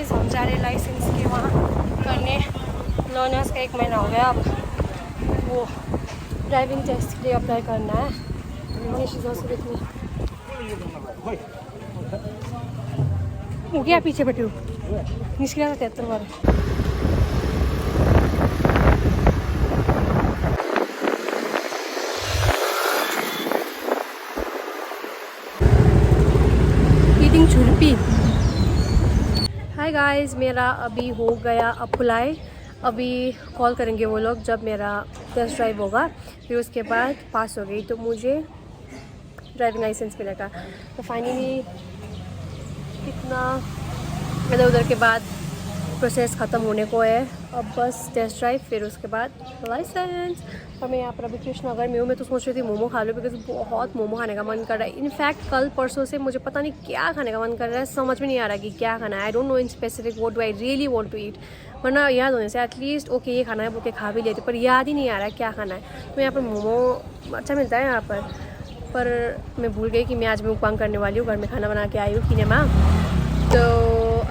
Guys हम जा रहे लाइसेंस के वहाँ करने। लर्नर्स का 1 महीना हो गया, अब वो ड्राइविंग टेस्ट के लिए अप्लाई करना है। वो क्या पीछे बैठे हो निष्क्रिया का 73 बार ईटिंग छुरपी। हाय गाइस, मेरा अभी हो गया अप्लाई। अभी कॉल करेंगे वो लोग जब मेरा टेस्ट ड्राइव होगा, फिर उसके बाद पास हो गई तो मुझे ड्राइविंग लाइसेंस मिलेगा। तो फाइनली कितना इधर उधर के बाद प्रोसेस ख़त्म होने को है। अब बस टेस्ट ड्राइव, फिर उसके बाद लाइसेंस। और मैं यहाँ पर अभी कृष्णनगर में हूँ। मैं तो सोच रही थी मोमो खा लूँ, बिकॉज बहुत मोमो खाने का मन कर रहा है। इनफैक्ट कल परसों से मुझे पता नहीं क्या खाने का मन कर रहा है, समझ में नहीं आ रहा कि क्या खाना है। I don't know in specific what do I really want to eat. वरना याद होने से एटलीस्ट ओके ये खाना है बोल के खा भी लेती, पर याद ही नहीं आ रहा है क्या खाना है। तो यहाँ पर मोमो अच्छा मिलता है यहाँ पर मैं भूल गई कि मैं आज मुकबांग करने वाली हूँ। घर में खाना बना के आई हूँ किनेमा, तो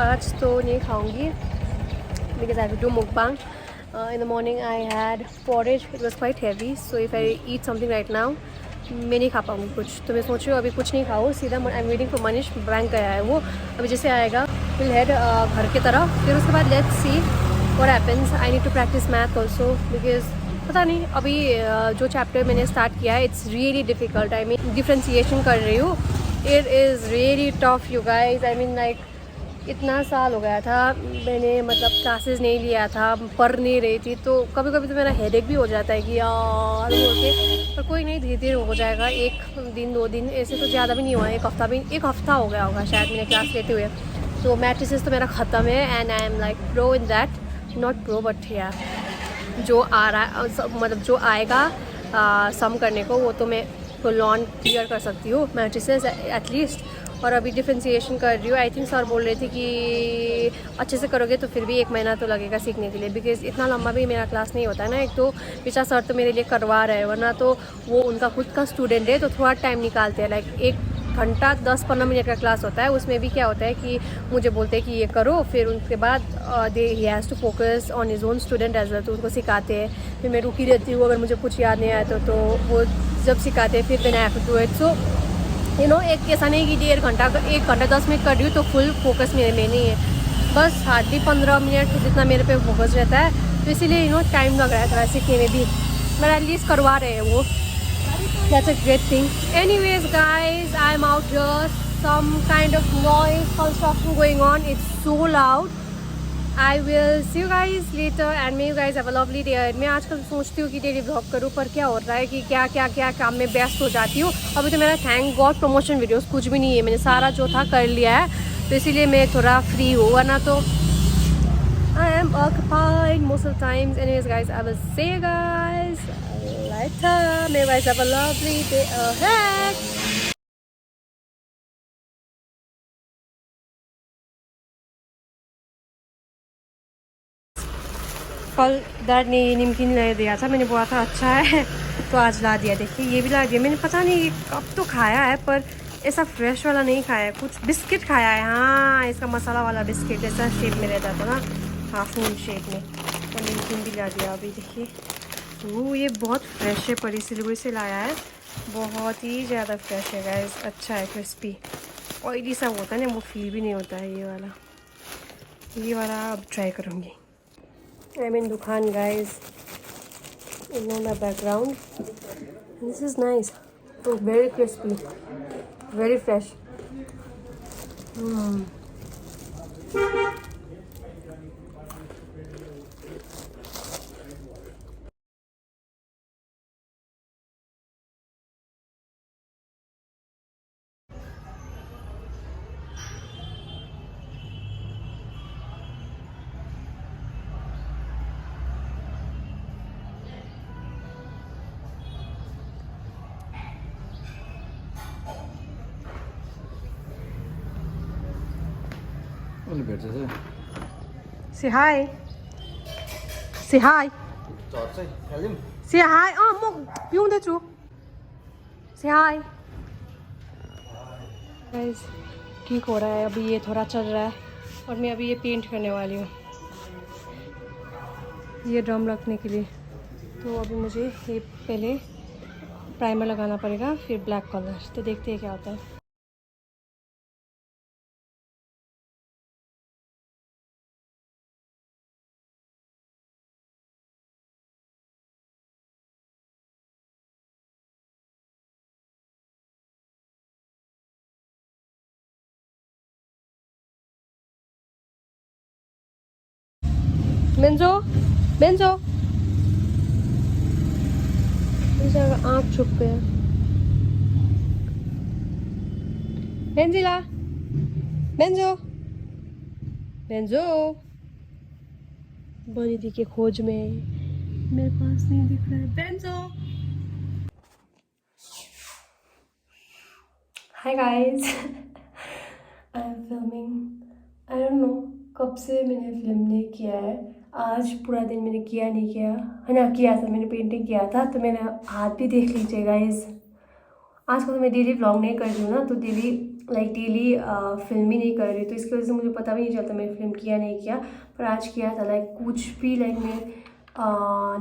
आज तो नहीं खाऊंगी because I have to do mukbang. In the morning I had porridge. It was quite heavy, so if I eat something right now, मैं नहीं खा पाऊँगी कुछ। तो मैं सोच रही हूँ अभी कुछ नहीं खाऊँ, सीधा I am waiting for Manish. Bank गया है वो, अभी जैसे आएगा विल हेड घर की तरफ। फिर उसके बाद let's see what happens. I need to practice math also, because पता नहीं अभी जो चैप्टर मैंने स्टार्ट किया है it's really difficult. I mean differentiation कर रही हूँ, it is really tough you guys. I mean like इतना साल हो गया था मैंने मतलब क्लासेस नहीं लिया था, पढ़ नहीं रही थी, तो कभी कभी तो मेरा हेडेक भी हो जाता है कि यार बोल के। पर कोई नहीं, धीरे धीरे हो जाएगा। 1 दिन 2 दिन ऐसे तो ज़्यादा भी नहीं हुआ, 1 हफ़्ता हो गया होगा शायद मैंने क्लास लेते हुए। तो मैट्रिसेस तो मेरा ख़त्म है and I am like pro in that, not pro but या जो आ रहा है मतलब जो आएगा सम करने को वो तो मैं फुल ऑन क्लियर कर सकती हूँ मैट्रिसेस एटलीस्ट। और अभी डिफ्रेंसिएशन कर रही हूँ। आई थिंक सर बोल रहे थे कि अच्छे से करोगे तो फिर भी 1 महीना तो लगेगा सीखने के लिए, बिकॉज़ इतना लंबा भी मेरा क्लास नहीं होता है ना। एक तो पिछला सर तो मेरे लिए करवा रहे हैं, वरना तो वो उनका खुद का स्टूडेंट है तो थोड़ा टाइम निकालते हैं। लाइक 1 घंटा 10-15 मिनट का क्लास होता है, उसमें भी क्या होता है कि मुझे बोलते हैं कि ये करो, फिर उनके बाद they he has to focus on his own student as well, तो उनको सिखाते हैं। फिर मैं रुकी रहती हूँ, अगर मुझे कुछ याद नहीं आया तो वो जब सिखाते हैं फिर then I have to do it. So you know, एक ऐसा नहीं कि 1 घंटा 10 मिनट कर रही हूँ तो फुल फोकस मेरे में नहीं है। बस हार्डली 15 मिनट जितना मेरे पे फोकस रहता है, तो इसीलिए यू नो टाइम लग रहा है थोड़ा सीखने में भी। मेरा एटलीस्ट करवा रहे हैं वो, that's a great thing. Anyways guys, I am out here, some kind of noise construction going on, it's so loud. I will see you guys later and may you guys have a lovely day. मैं आजकल सोचती हूँ कि daily blog करूँ, पर क्या हो रहा है कि क्या काम में व्यस्त हो जाती हूँ। अभी तो मेरा थैंक गॉड प्रमोशन वीडियोस कुछ भी नहीं है, मैंने सारा जो था कर लिया है, तो इसीलिए मैं थोड़ा फ्री हूँ, वरना तो I am occupied most of the times. Anyways guys, I will see you guys later. May you guys have a lovely day ahead. कल डैड ने ये नमकीन ले दिया था, मैंने बोला था अच्छा है तो आज ला दिया। देखिए ये भी ला दिया। मैंने पता नहीं ये कब तो खाया है, पर ऐसा फ्रेश वाला नहीं खाया है। कुछ बिस्किट खाया है, हाँ इसका मसाला वाला बिस्किट जैसा शेप में रहता था ना, हाफून शेप में। और नमकीन भी ला दिया अभी। देखिए वो ये बहुत फ्रेश है, पर सिलीगुड़ी से लाया है, बहुत ही ज़्यादा फ्रेश है गाइस। अच्छा है, क्रिस्पी। ऑयली सा होता है ना, वो फील भी नहीं होता है। ये वाला अब ट्राई करूँगी। I'm in Dukhan guys, ignore my background. This is nice, oh, very crispy, very fresh. Say hi. Say hi. Say hi. Oh, mo yung de chu. Say hi. Guys, ठीक हो रहा है अभी, ये थोड़ा चल रहा है। और मैं अभी ये पेंट करने वाली हूँ, ये ड्रम रखने के लिए। तो अभी मुझे ये पहले प्राइमर लगाना पड़ेगा, फिर ब्लैक कलर। तो देखते हैं क्या होता है। बेंजो, बेंजो, आँख छुप गया। बेंजिला, बेंजो, बेंजो, बनी दी के खोज में, मेरे पास नहीं दिख रहा है। बेंजो। Hi guys, I am filming. I don't know कब से मैंने फिल्म नहीं किया है। आज पूरा दिन मैंने किया नहीं किया है ना, किया था मैंने, पेंटिंग किया था। तो मैंने हाथ भी देख लीजिए गाइस। आजकल तो मैं डेली व्लॉग नहीं कर रही हूँ ना, तो डेली डेली फिल्म ही नहीं कर रही, तो इसकी वजह से मुझे पता भी नहीं चलता मैंने फिल्म किया नहीं किया। पर आज किया था। कुछ भी मैं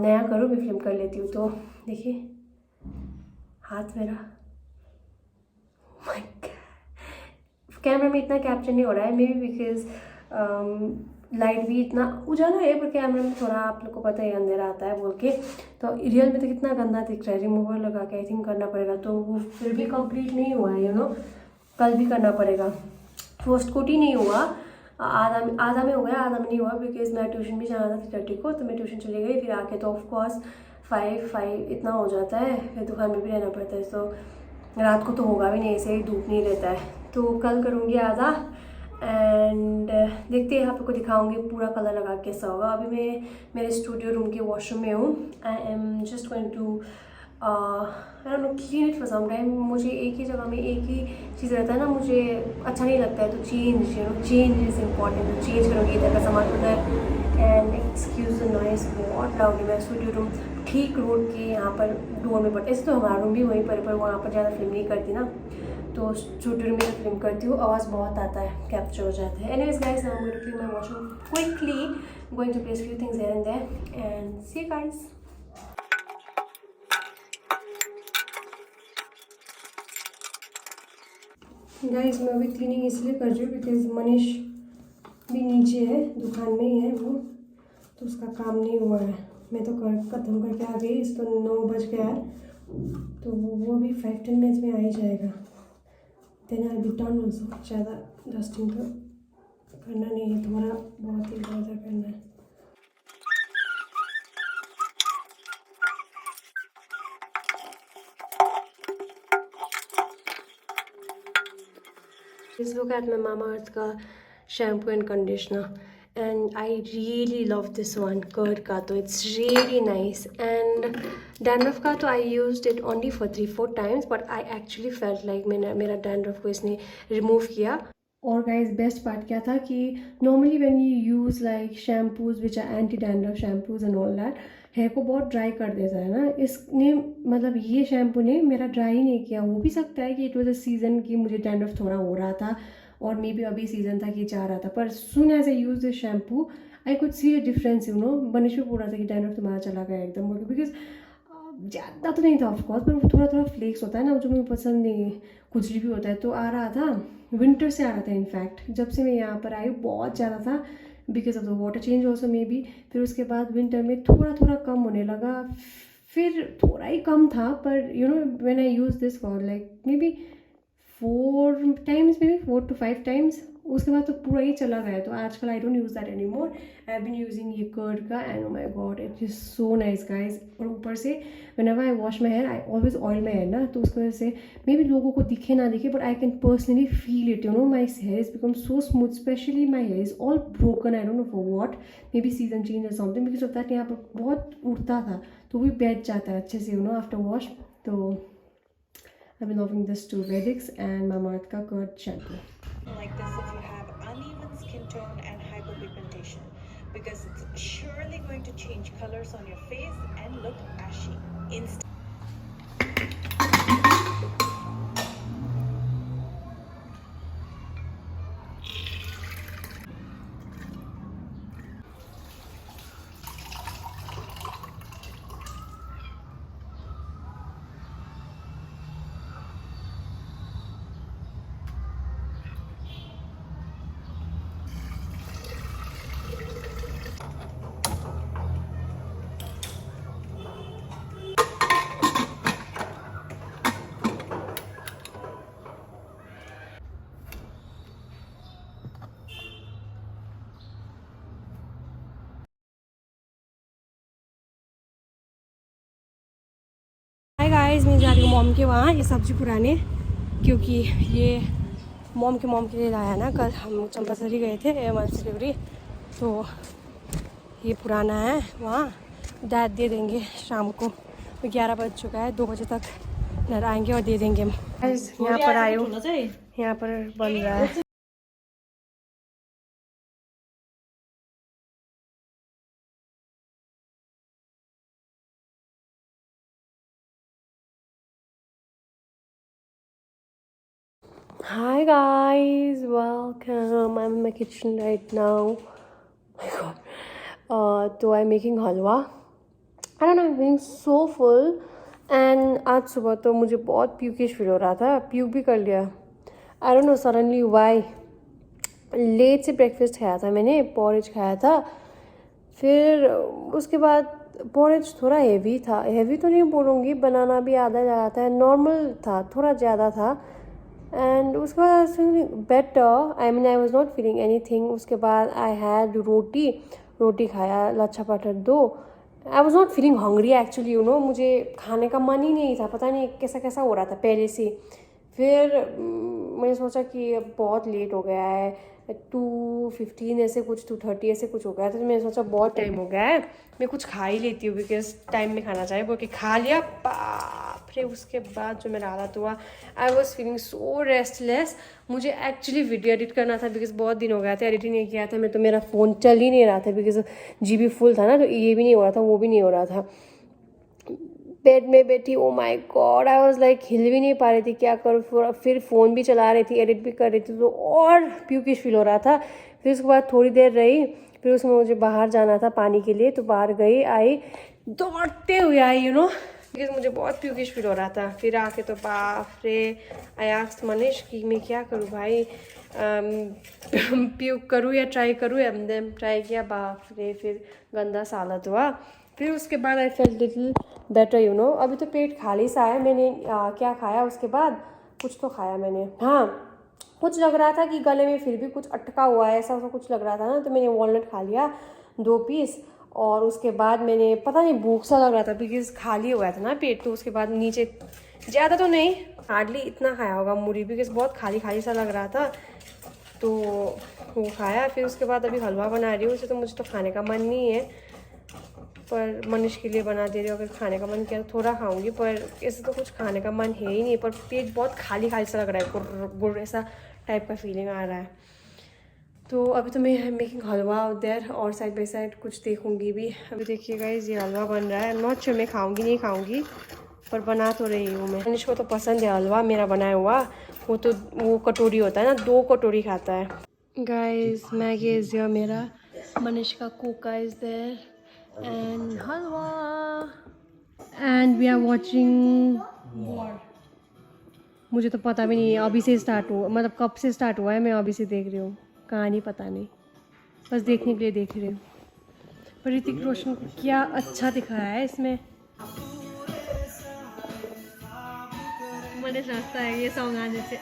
नया करूँ, मैं फिल्म कर लेती हूँ। तो देखिए हाथ मेरा, माय गॉड, कैमरा में इतना कैप्चर नहीं हो रहा है, मे बी बिकॉज लाइट भी इतना उजाला है, पर कैमरा में थोड़ा आप लोग को पता ही अंधेरा आता है बोल के। तो रियल में तो कितना गंदा दिख रहा है। रिमूवर लगा के आई थिंक करना पड़ेगा, तो वो फिर भी कंप्लीट नहीं हुआ है, कल भी करना पड़ेगा। फर्स्ट कोट ही नहीं हुआ, आधा आधा में हो गया, आधा में नहीं हुआ, बिकॉज मैं ट्यूशन भी जाना था 30 को। तो मैं ट्यूशन चली गई, फिर आके तो ऑफकोर्स 5 इतना हो जाता है, फिर दुकान में भी रहना पड़ता है। तो रात को तो होगा भी नहीं, ऐसे ही धूप नहीं रहता है। तो कल करूँगी आधा, एंड देखते हैं, आप लोग को दिखाऊंगी पूरा कलर लगा कैसा होगा। अभी मैं मेरे स्टूडियो रूम के वॉशरूम में हूँ। I am just going to I don't know clean it for some time. मुझे एक ही जगह में एक ही चीज़ रहता है ना, मुझे अच्छा नहीं लगता है। तो चेंज इज़ इम्पॉर्टेंट। तो चेंज करूँगी इधर का सामान उधर। एंड एक्सक्यूज़ द नॉइस, बहुत लाउड है। मेरा स्टूडियो रूम ठीक रोड के यहाँ पर डोर में पड़ता है। ऐसे तो हमारा रूम भी वहीं पर वहाँ पर ज़्यादा फिल्म नहीं करती ना, तो स्टूडियो रूम में फिल्म करती हूँ, आवाज़ बहुत आता है, कैप्चर हो जाता है। Anyways guys, now I am going to clean my washroom quickly, going to place few things here and there, and see you guys. Guys मैं अभी क्लीनिंग इसलिए कर रही हूँ बिकॉज मनीष भी नीचे है, दुकान में ही है वो, तो उसका काम नहीं हुआ है। मैं तो खत्म करके आ गई, इसको 9 बज गया है, तो वो भी 5-10 मिनट्स में आ ही जाएगा। Then I be done also. ज़्यादा डस्टिंग तो करना नहीं है, थोड़ा बहुत ही ज़्यादा करना है। Just look at my Mamaearth का shampoo and conditioner, and I really love this one, Curd का। तो it's really nice, and dandruff का तो I used it only for 3-4 times, but I actually felt like मेरा dandruff को इसने remove किया। और गाइज बेस्ट पार्ट क्या था कि normally when you use shampoos which are anti dandruff shampoos and all that, hair को बहुत ड्राई कर देता है ना। इसने ये शैम्पू ने मेरा ड्राई ही नहीं किया। हो भी सकता है कि इट वॉज अ सीज़न कि मुझे डैंड्रफ थोड़ा हो रहा था, और मे बी अभी सीज़न था कि जा रहा था। पर soon as I use this shampoo I could see a difference. बनिश भी बोल रहा था कि डैंड्रफ तुम्हारा चला गया एकदम, बिकॉज ज़्यादा तो नहीं था ऑफकोर्स, पर थोड़ा थोड़ा फ्लेक्स होता है ना, जो मुझे पसंद नहीं, खुजली भी होता है। तो आ रहा था, विंटर से आ रहा था इनफैक्ट, जब से मैं यहाँ पर आई बहुत ज़्यादा था, because of the water change also may be. फिर उसके बाद विंटर में थोड़ा थोड़ा कम होने लगा, फिर थोड़ा ही कम था, पर when I use this for maybe 4 times, maybe 4 to 5 times, उसके बाद तो पूरा ही चला गया। तो आजकल I don't use that any more. I have been using ये कर्ड का, and oh my god it is so nice guys. और ऊपर से whenever I wash my hair, I always oil my hair ना, तो उसकी वजह से मे बी लोगों को दिखे ना दिखे, but I can personally feel it. My here is become so smooth, specially my here is all broken, I don't know for what, may be season change और समथिंग, बिकॉज ऑफ दैट यहाँ पर बहुत उड़ता था, तो भी बैठ जाता है अच्छे से आफ्टर वॉश। तो I've been loving this too, Vedix and Mamaearth ka curd shampoo. Like this if you have uneven skin tone and hyperpigmentation, because it's surely going to change colors on your face and look ashy instantly. Guys मैं जा रही हूँ mom के वहाँ ये सब्जी पुराने, क्योंकि ये मॉम के लिए लाया ना। कल हम चंपासरी गए थे एमआरसी डिलीवरी, तो ये पुराना है वहाँ। डैड दे देंगे शाम को, 11 बज चुका है, 2 बजे तक घर आएंगे और दे देंगे। यहाँ पर आए हो, यहाँ पर बन रहा है। Hi guys, welcome. I'm in my kitchen right now. Oh my god. So I'm making halwa. I don't know, I'm feeling so full. And आज सुबह तो मुझे बहुत प्यूकिश फील हो रहा था, प्यूक भी कर लिया। I don't know suddenly why. Late से ब्रेकफास्ट खाया था मैंने, पॉरेज खाया था। फिर उसके बाद पॉरेज थोड़ा हेवी था, हेवी तो नहीं बोलूँगी, बनाना भी आधा ज़्यादा था, नॉर्मल था, थोड़ा ज़्यादा था। एंड उसके बाद feeling better, I mean I was not feeling anything. उसके बाद आई हैड रोटी खाया, lachha paratha 2। I was not feeling hungry actually, you know, मुझे खाने का मन ही नहीं था, पता नहीं कैसा कैसा हो रहा था पहले से। फिर मैंने सोचा कि अब बहुत लेट हो गया है, 2:15 ऐसे कुछ, 2:30 ऐसे कुछ हो गया था, तो मैंने सोचा बहुत टाइम हो गया है, मैं कुछ खा ही लेती हूँ, बिकॉज टाइम में खाना चाहिए। बोल के खा लिया, बाप रे। उसके बाद जो मेरा हालत हुआ, I was feeling so restless. मुझे एक्चुअली वीडियो एडिट करना था, बिकॉज बहुत दिन हो गया था एडिटिंग नहीं किया था मैं, तो मेरा फ़ोन चल ही नहीं रहा था, बिकॉज GB फुल था ना, तो ये भी नहीं हो रहा था, वो भी नहीं हो रहा था। बेड में बैठी, ओ my God, I was like hill भी नहीं पा रही थी, क्या करूँ। फिर फ़ोन भी चला रही थी, एडिट भी कर रही थी, तो और प्यूकिश फील हो रहा था। फिर उसके बाद थोड़ी देर रही, फिर उसमें मुझे बाहर जाना था पानी के लिए, तो बाहर गई, आई दौड़ते हुए आई, यू नो, बिकॉज मुझे बहुत प्यूकिश फील हो रहा था। फिर आके तो बाप रे, आई आस्क्ड मनीष कि मैं क्या करूँ भाई, प्यूक करूँ या ट्राई करूँ। हमने ट्राई किया, बाप रे, फिर गंदा सा हालत हुआ। फिर उसके बाद I felt little better, you know. अभी तो पेट खाली सा है। मैंने क्या खाया उसके बाद, कुछ तो खाया मैंने, हाँ, कुछ लग रहा था कि गले में फिर भी कुछ अटका हुआ है, ऐसा कुछ लग रहा था ना, तो मैंने वॉलनट खा लिया 2 पीस। और उसके बाद मैंने, पता नहीं, भूख सा लग रहा था, बिकॉज खाली हो गया था ना पेट, तो उसके बाद नीचे, ज़्यादा तो नहीं, हार्डली इतना खाया होगा मूरी, बिकॉज बहुत खाली खाली सा लग रहा था, तो वो खाया। फिर उसके बाद अभी हलवा बना रही हूँ, उसे तो मुझे तो खाने का मन नहीं है, पर मनीष के लिए बना दे रही हूँ। अगर खाने का मन किया तो थोड़ा खाऊंगी, पर ऐसे तो कुछ खाने का मन है ही नहीं, पर पेट बहुत खाली खाली सा लग रहा है, गुर गुर ऐसा टाइप का फीलिंग आ रहा है। तो अभी तो मैं मेकिंग हलवा उधर, और साइड बाई साइड कुछ देखूंगी भी। अभी देखिए गाइस, ये हलवा बन रहा है। नॉट श्योर मैं खाऊंगी नहीं खाऊंगी, पर बना तो रही हूँ मैं। मनीष को तो पसंद है हलवा मेरा बनाया हुआ, वो तो वो कटोरी होता है ना, 2 कटोरी खाता है। गाइस मैगी इज हियर, मेरा मनीष का cook is there, and halwa, and we are watching war. मुझे तो पता भी नहीं है अभी से स्टार्ट हुआ, मतलब कब से स्टार्ट हुआ है, मैं अभी से देख रही हूँ, कहानी पता नहीं, बस देखने के लिए देख रही हूँ। पर ऋतिक रोशन को क्या अच्छा दिखाया है इसमें। मुझे लगता है ये सॉन्ग आने से